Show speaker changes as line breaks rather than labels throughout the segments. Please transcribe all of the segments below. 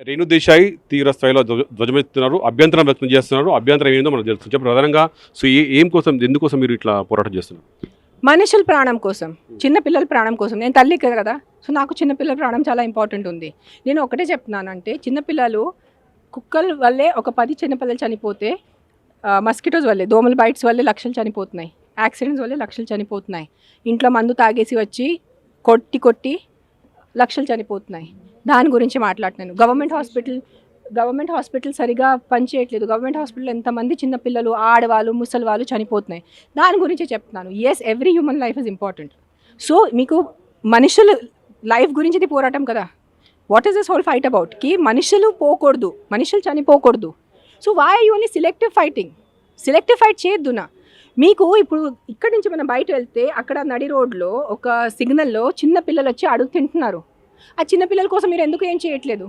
రేణు దేశాయ్ తీవ్ర స్థాయిలో ధ్వజమెత్తుతున్నారు, అభ్యంతరం వ్యక్తం చేస్తున్నారు. అభ్యంతరం ఏందో మనకు తెలుస్తుంది. చెప్పు ప్రధానంగా. సో ఏం కోసం, ఎందుకోసం మీరు ఇట్లా పోరాటం చేస్తున్నారు?
మనుషుల ప్రాణం కోసం, చిన్న పిల్లల ప్రాణం కోసం. నేను తల్లి కదా, సో నాకు చిన్న పిల్లల ప్రాణం చాలా ఇంపార్టెంట్ ఉంది. నేను ఒకటే చెప్తున్నానంటే, చిన్నపిల్లలు కుక్కల వల్లే ఒక 10 చిన్నపిల్లలు చనిపోతే, మస్కిటోస్ వల్లే, దోమల బైట్స్ వల్లే లక్షలు చనిపోతున్నాయి, యాక్సిడెంట్స్ వల్లే లక్షలు చనిపోతున్నాయి, ఇంట్లో మందు తాగేసి వచ్చి కొట్టి లక్షలు చనిపోతున్నాయి. దాని గురించి మాట్లాడుతున్నాను. గవర్నమెంట్ హాస్పిటల్ సరిగా పనిచేయట్లేదు. గవర్నమెంట్ హాస్పిటల్ ఎంతమంది చిన్నపిల్లలు, ఆడవాళ్ళు, ముసలి వాళ్ళు చనిపోతున్నాయి. దాని గురించి చెప్తున్నాను. Yes, every human life is important. So మీకు మనుషుల లైఫ్ గురించి ఇది పోరాటం కదా. What is this whole fight about? కి మనుషులు పోకూడదు, మనుషులు చనిపోకూడదు. So why are you only selective fighting? Selective fight చేయొద్దునా. మీకు ఇప్పుడు ఇక్కడి నుంచి మనం బయట వెళ్తే అక్కడ నడి రోడ్లో ఒక సిగ్నల్లో చిన్న పిల్లలు వచ్చి అడుగు తింటున్నారు. ఆ చిన్నపిల్లల కోసం మీరు ఎందుకు ఏం చేయట్లేదు?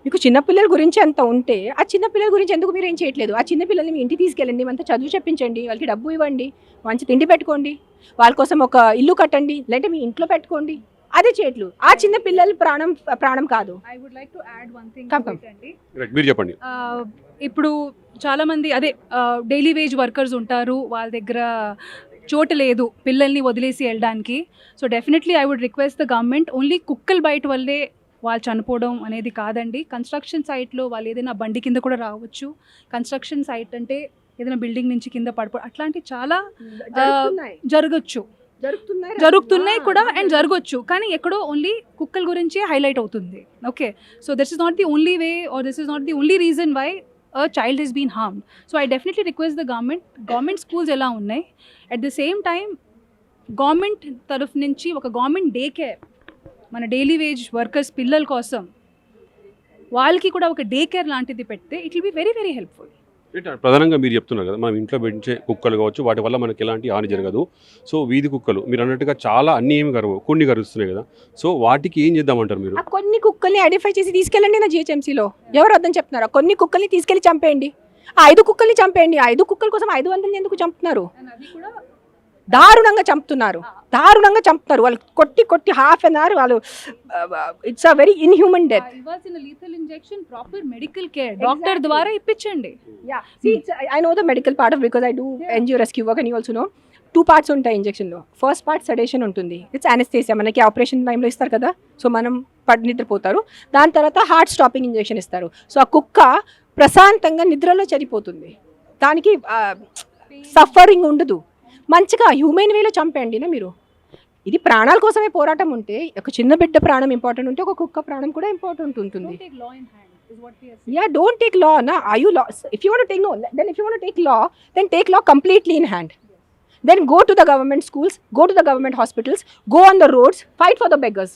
మీకు చిన్నపిల్లల గురించి అంత ఉంటే ఆ చిన్నపిల్లల గురించి ఎందుకు మీరు ఏం చేయట్లేదు? ఆ చిన్నపిల్లల్ని మీ ఇంటికి తీసుకెళ్ళండి, అంతా చదువు చెప్పించండి, వాళ్ళకి డబ్బు ఇవ్వండి, మంచి తిండి పెట్టుకోండి, వాళ్ళ కోసం ఒక ఇల్లు కట్టండి, లేదంటే మీ ఇంట్లో పెట్టుకోండి. అదే చేయట్లేదు. ఆ చిన్న పిల్లల ప్రాణం కాదు.
I would like to add one thing అండి.
మీరు చెప్పండి.
ఇప్పుడు చాలా మంది డైలీ వేజ్ వర్కర్స్ ఉంటారు, వాళ్ళ దగ్గర చోటు లేదు పిల్లల్ని వదిలేసి వెళ్ళడానికి. So definitely I would request the government, only కుక్కలు బయట వల్లే వాళ్ళు చనిపోవడం అనేది కాదండి. కన్స్ట్రక్షన్ సైట్లో వాళ్ళు ఏదైనా బండి కింద కూడా రావచ్చు. కన్స్ట్రక్షన్ సైట్ అంటే ఏదైనా బిల్డింగ్ నుంచి కింద అట్లాంటివి చాలా జరుగుతున్నాయి కూడా అండ్ జరగవచ్చు. కానీ ఎక్కడో ఓన్లీ కుక్కల గురించే హైలైట్ అవుతుంది. Okay, so this is not the only way or this is not the only reason why a child has been harmed. So I definitely request the government schools ఎలా ఉన్నాయి, at the same time government తరఫు నుంచి ఒక government day care మన daily wage workers పిల్లల కోసం వాళ్ళకి కూడా ఒక డే కేర్ లాంటిది పెడితే it will be very very helpful.
ప్రధానంగా మీరు చెప్తున్నారు కదా, మనం ఇంట్లో పెంచే కుక్కలు కావచ్చు, వాటి వల్ల మనకి ఎలాంటి హాని జరగదు. సో వీధి కుక్కలు మీరు అన్నట్టుగా చాలా అన్ని ఏమి కరవు, కొన్ని కరుస్తున్నాయి కదా. సో వాటికి ఏం చేద్దామంటారు మీరు?
కొన్ని కుక్కల్ని ఐడెంటిఫై చేసి తీసుకెళ్ళండి నా జిహెచ్ఎంసీలో. ఎవరు వద్దని చెప్తున్నారా? కొన్ని కుక్కల్ని తీసుకెళ్ళి చంపేయండి. 5 కుక్కల్ని చంపేయండి. 5 కుక్కల కోసం 500 ఎందుకు చంపుతున్నారు? దారుణంగా చంపుతున్నారు. వాళ్ళు కొట్టి హాఫ్ అన్ అవర్ వాళ్ళు. It's a very inhuman death.
ఇవ్వాల్సిన lethal injection proper medical care doctor ద్వారా ఇప్పించండి.
I know the medical part of, because I do NGO rescue work and you also know. 2 parts ఉంటాయి ఇంజెక్షన్లో. First part sedation ఉంటుంది, it's anaesthesia. మనకి operation టైంలో ఇస్తారు కదా, సో మనం నిద్రపోతారు. దాని తర్వాత హార్ట్ స్టాపింగ్ ఇంజెక్షన్ ఇస్తారు. సో ఆ కుక్క ప్రశాంతంగా నిద్రలో చనిపోతుంది. దానికి సఫరింగ్ ఉండదు. మంచిగా హ్యూమెన్ వేలో చంపేయండి నా మీరు. ఇది ప్రాణాల కోసమే పోరాటం ఉంటే, ఒక చిన్న బిడ్డ ప్రాణం ఇంపార్టెంట్ ఉంటే ఒక కుక్క ప్రాణం కూడా ఇంపార్టెంట్ ఉంటుంది. Don't take law na. Are you law? If you want to take no, then if you want to take law, then take law completely in hand. Then go to the government schools, go to the government hospitals, go on the roads, fight for the beggars.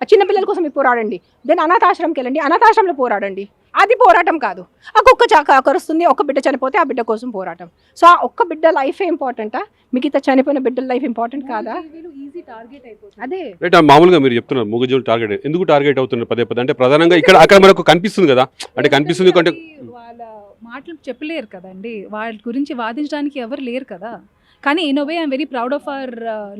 ఆ చిన్న పిల్లల కోసం పోరాడండి. Then అనాథాశ్రమంకి వెళ్ళండి, అనాథాశ్రమంలో పోరాడండి. అది పోరాటం కాదు. ఆ కుక్క కరుస్తుంది, ఒక బిడ్డ చనిపోతే ఆ బిడ్డ కోసం పోరాటం. సో ఆ ఒక్క బిడ్డ లైఫే ఇంపార్టెంటా? మిగతా చనిపోయిన బిడ్డల లైఫ్ ఇంపార్టెంట్ కాదా? అదే
మామూలుగా మీరు చెప్తున్నారు మూగజీవులు టార్గెట్ ఎందుకు టార్గెట్ అవుతున్నారు పదే పదే అంటే ప్రధానంగా అక్కడ మనకు కనిపిస్తుంది కదా, అంటే కనిపిస్తుంది అంటే
వాళ్ళ మాటలు చెప్పలేరు కదండి, వాళ్ళ గురించి వాదించడానికి ఎవరు లేరు కదా. కానీ in way I'm very proud of our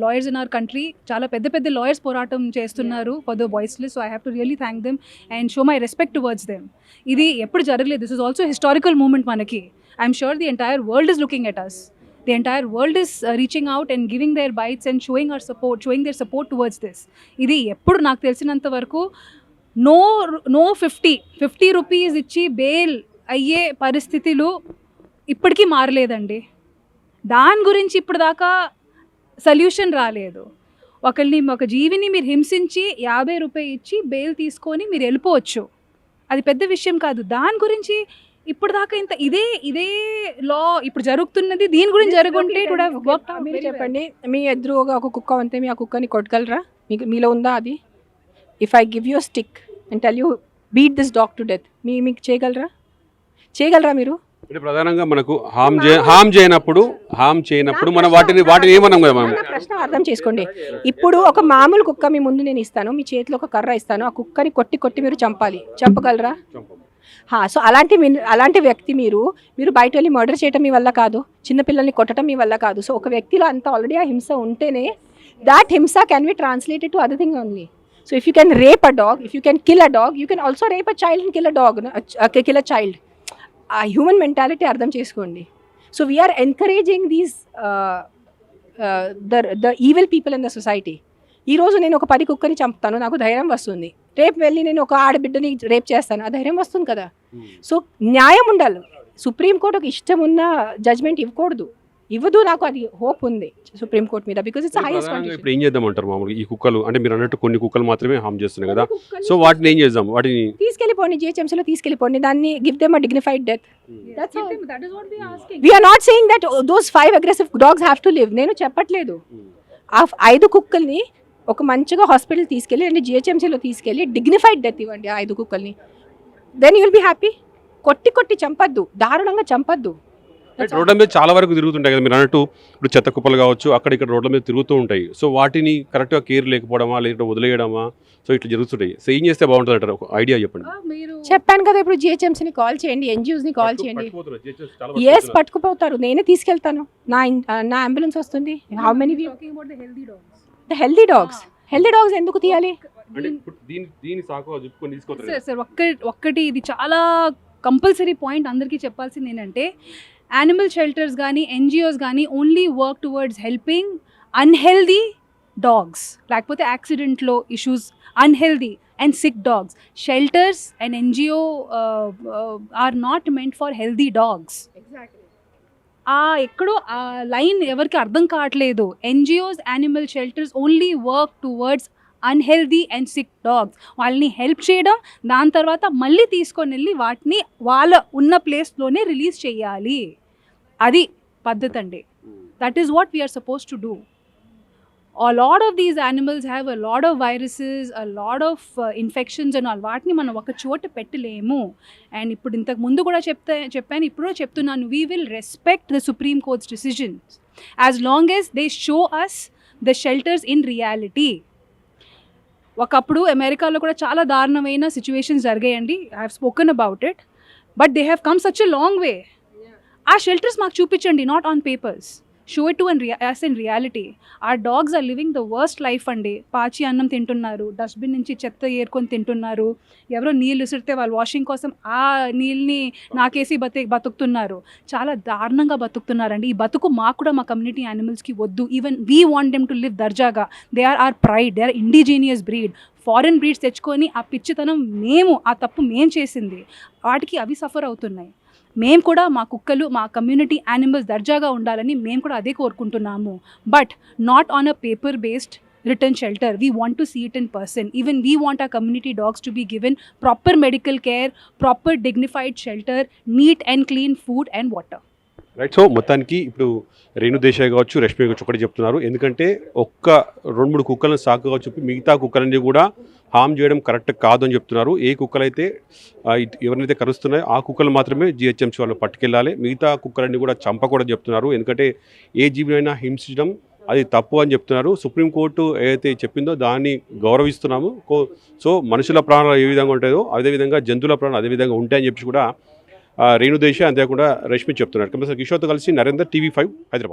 lawyers in our country. చాలా పెద్ద లాయర్స్ పోరాటం చేస్తున్నారు for the voiceless. So I have to really thank them and show my respect towards them. ఇది ఎప్పుడు జరగలేదు. This is also historical moment మనకి. I'm sure the entire world is looking at us. The entire world is reaching out and giving their bites and showing their support towards this. ఇది ఎప్పుడు నాకు తెలిసినంత వరకు no 50 rupees ఇచ్చి bail అయ్యే పరిస్థితులు ఇప్పటికీ మారలేదండి. దాని గురించి ఇప్పుడు దాకా సొల్యూషన్ రాలేదు. ఒక జీవిని మీరు హింసించి 50 రూపాయలు ఇచ్చి బెయిల్ తీసుకొని మీరు వెళ్ళిపోవచ్చు, అది పెద్ద విషయం కాదు. దాని గురించి ఇప్పుడు దాకా ఇదే లా ఇప్పుడు జరుగుతున్నది, దీని గురించి జరుగుంటే
మీరు చెప్పండి. మీ ఎదురుగా ఒక కుక్క ఉంటే మీ ఆ కుక్కని కొట్టగలరా? మీలో ఉందా అది? If I give you stick and tell you beat this dog to death, మీకు చేయగలరా మీరు?
ప్రధానంగా మనకు హామ్ చేయనప్పుడు మనం వాటిని ఏమన్నాం కదా మనం.
ప్రశ్న అర్థం చేసుకోండి. ఇప్పుడు ఒక మామూలు కుక్క మీ ముందు నేను ఇస్తాను, మీ చేతిలో ఒక కర్ర ఇస్తాను, ఆ కుక్కని కొట్టి మీరు చంపగలరా? సో అలాంటి వ్యక్తి మీరు బయట వెళ్ళి మర్డర్ చేయటం మీ వల్ల కాదు, చిన్నపిల్లల్ని కొట్టడం మీ వల్ల కాదు. సో ఒక వ్యక్తిలో అంత ఆల్రెడీ ఆ హింస ఉంటేనే దాట్ హింస can be translated to other thing only. So if you can rape a dog, if you can kill a dog, you can also rape a child and kill a dog, kill a child. A human mentality అర్థం చేసుకోండి. So we are encouraging these the evil people in the society. ఈ రోజు నేను ఒక 10 కుక్కని చంపుతాను, నాకు ధైర్యం వస్తుంది. రేపు వెళ్ళి నేను ఒక ఆడబిడ్డని రేప్ చేస్తాను, ఆ ధైర్యం వస్తుంది కదా. సో న్యాయం ఉండాలి. సుప్రీంకోర్టు ఒక ఇష్టం ఉన్న జడ్జ్మెంట్ ఇవ్వదు. నాకు అది హోప్ ఉంది సుప్రీంకోర్టు మీద, బికాజ్ ఇట్స్ హైయెస్ట్.
ఇప్పుడు ఏం చేద్దామంటారు మామూలుగా ఈ కుక్కలు? అంటే మీరు అన్నట్టు కొన్ని కుక్కలు మాత్రమే హామ్ చేస్తున్నాయి కదా, సో వాటిని ఏం చేద్దాం? వాటిని
తీసుకెళ్ళిపోండి, జిహెచ్ఎంసీలో తీసుకెళ్ళిపోండి, దాన్ని give them a dignified death.
That is what we are asking.
We are not saying that those 5 aggressive dogs have to live. నేను చెప్పట్లేదు. ఆ 5 కుక్కల్ని ఒక మంచిగా హాస్పిటల్ తీసుకెళ్ళి అంటే జిహెచ్ఎంసీలో తీసుకెళ్ళి డిగ్నిఫైడ్ డెత్ ఇవ్వండి ఆ 5 కుక్కల్ని. Then you will be happy. కొట్టి చంపద్దు, దారుణంగా చంపద్దు.
రోడ్ల మీద చాలా వరకు తిరుగుతుంటాయి కదా మీరు అన్నట్టు. ఇప్పుడు చెత్త కుప్పలు కావచ్చు, అక్కడ ఇక్కడ రోడ్ల మీద తిరుగుతూ ఉంటాయి. సో వాటిని కరెక్ట్గా కేర్ లేకపోవడమా, లేకపోతే వదిలేయడమా, సో ఇట్లా జరుగుతుంటాయి. సో ఏం చేస్తే బాగుంటుంది అంటారు? ఒక ఐడియా చెప్పండి.
చెప్పాను కదా, ఇప్పుడు జిహెచ్ఎంసీని కాల్ చేయండి, ఎన్జిఓస్ని కాల్ చేయండి. ఎస్, పట్టుకుపోతారు. నేనే తీసుకెళ్తాను, నా అంబులెన్స్ వస్తుంది. హౌ మెనీ హెల్దీ డాగ్స్ ఎందుకు తీయాలి?
సార్ ఒక్కటి ఇది చాలా కంపల్సరీ పాయింట్ అందరికీ చెప్పాల్సింది ఏంటంటే, యానిమల్ షెల్టర్స్ కానీ ఎన్జిఓస్ కానీ only work towards helping unhealthy dogs, లేకపోతే యాక్సిడెంట్లో issues, unhealthy and sick dogs. Shelters and NGO are not meant for healthy dogs. ఎక్కడో ఆ లైన్ ఎవరికి అర్థం కావట్లేదు. NGOs, animal shelters only work towards unhealthy and sick dogs. వాళ్ళని help చేయడం, దాని తర్వాత మళ్ళీ తీసుకొని వెళ్ళి వాటిని వాళ్ళ ఉన్న ప్లేస్లోనే రిలీజ్ చేయాలి. అది పద్ధతి అండి. That is what we're suppose to do. A lot of these animals have a lot of viruses, a lot of infections and all. వాటిని మనం ఒక చోట పెట్టలేము. అండ్ ఇప్పుడు ఇంతకు ముందు కూడా చెప్పాను, ఇప్పుడు చెప్తున్నాను, we will respect the Supreme Court's decisions as long as they show us the shelters in reality. ఒకప్పుడు అమెరికాలో కూడా చాలా దారుణమైన సిచ్యువేషన్స్ జరిగాయండి. I have spoken about it, but they have come such a long way. ఆ shelters మాకు చూపించండి, not on papers. Show it to us in reality. our dogs are living the worst life అండి. పాచి అన్నం తింటున్నారు, dustbin నుంచి చెత్త ఏరుకొని తింటున్నారు, ఎవరో నీళ్ళు విసిరితే వాళ్ళు వాషింగ్ కోసం ఆ నీళ్ళని నాకేసి బతుకుతున్నారు. చాలా దారుణంగా బతుకుతున్నారండి. ఈ బతుకు మాకు కూడా, మా కమ్యూనిటీ యానిమల్స్కి వద్దు. Even we want them to live దర్జాగా. They are our pride, they are indigenous breed. Foreign breeds తెచ్చుకొని ఆ పిచ్చితనం ఆ తప్పు మేం చేసింది, వాటికి అవి సఫర్ అవుతున్నాయి. మేము కూడా మా కుక్కలు, మా కమ్యూనిటీ యానిమల్స్ దర్జాగా ఉండాలని మేము కూడా అదే కోరుకుంటున్నాము. But not on a paper based return shelter. We want to see it in person. Even we want our community dogs to be given proper medical care, proper dignified shelter, neat and clean food and water.
Right. So మొత్తానికి ఇప్పుడు రేణు దేశాయ్ కావచ్చు, రష్మి కావచ్చు ఒకటి చెప్తున్నారు. ఎందుకంటే 2-3 కుక్కలను సాకుగా చెప్పి మిగతా కుక్కలన్నీ కూడా హామ్ చేయడం కరెక్ట్ కాదు అని చెప్తున్నారు. ఏ కుక్కలైతే ఎవరినైతే కరుస్తున్నాయో ఆ కుక్కలు మాత్రమే జిహెచ్ఎంసీ వాళ్ళు పట్టుకెళ్ళాలి, మిగతా కుక్కలన్నీ కూడా చంపకూడదని చెప్తున్నారు. ఎందుకంటే ఏ జీవినైనా హింసించడం అది తప్పు అని చెప్తున్నారు. సుప్రీంకోర్టు ఏదైతే చెప్పిందో దాన్ని గౌరవిస్తున్నాము. సో మనుషుల ప్రాణాలు ఏ విధంగా ఉంటాయో అదేవిధంగా జంతువుల ప్రాణాలు అదేవిధంగా ఉంటాయని చెప్పి కూడా రేణు దేశాయ్ అంతేకాకుండా రష్మి చెప్తున్నారు. కిషోర్తో కలిసి నరేందర్, TV5 హైదరాబాద్.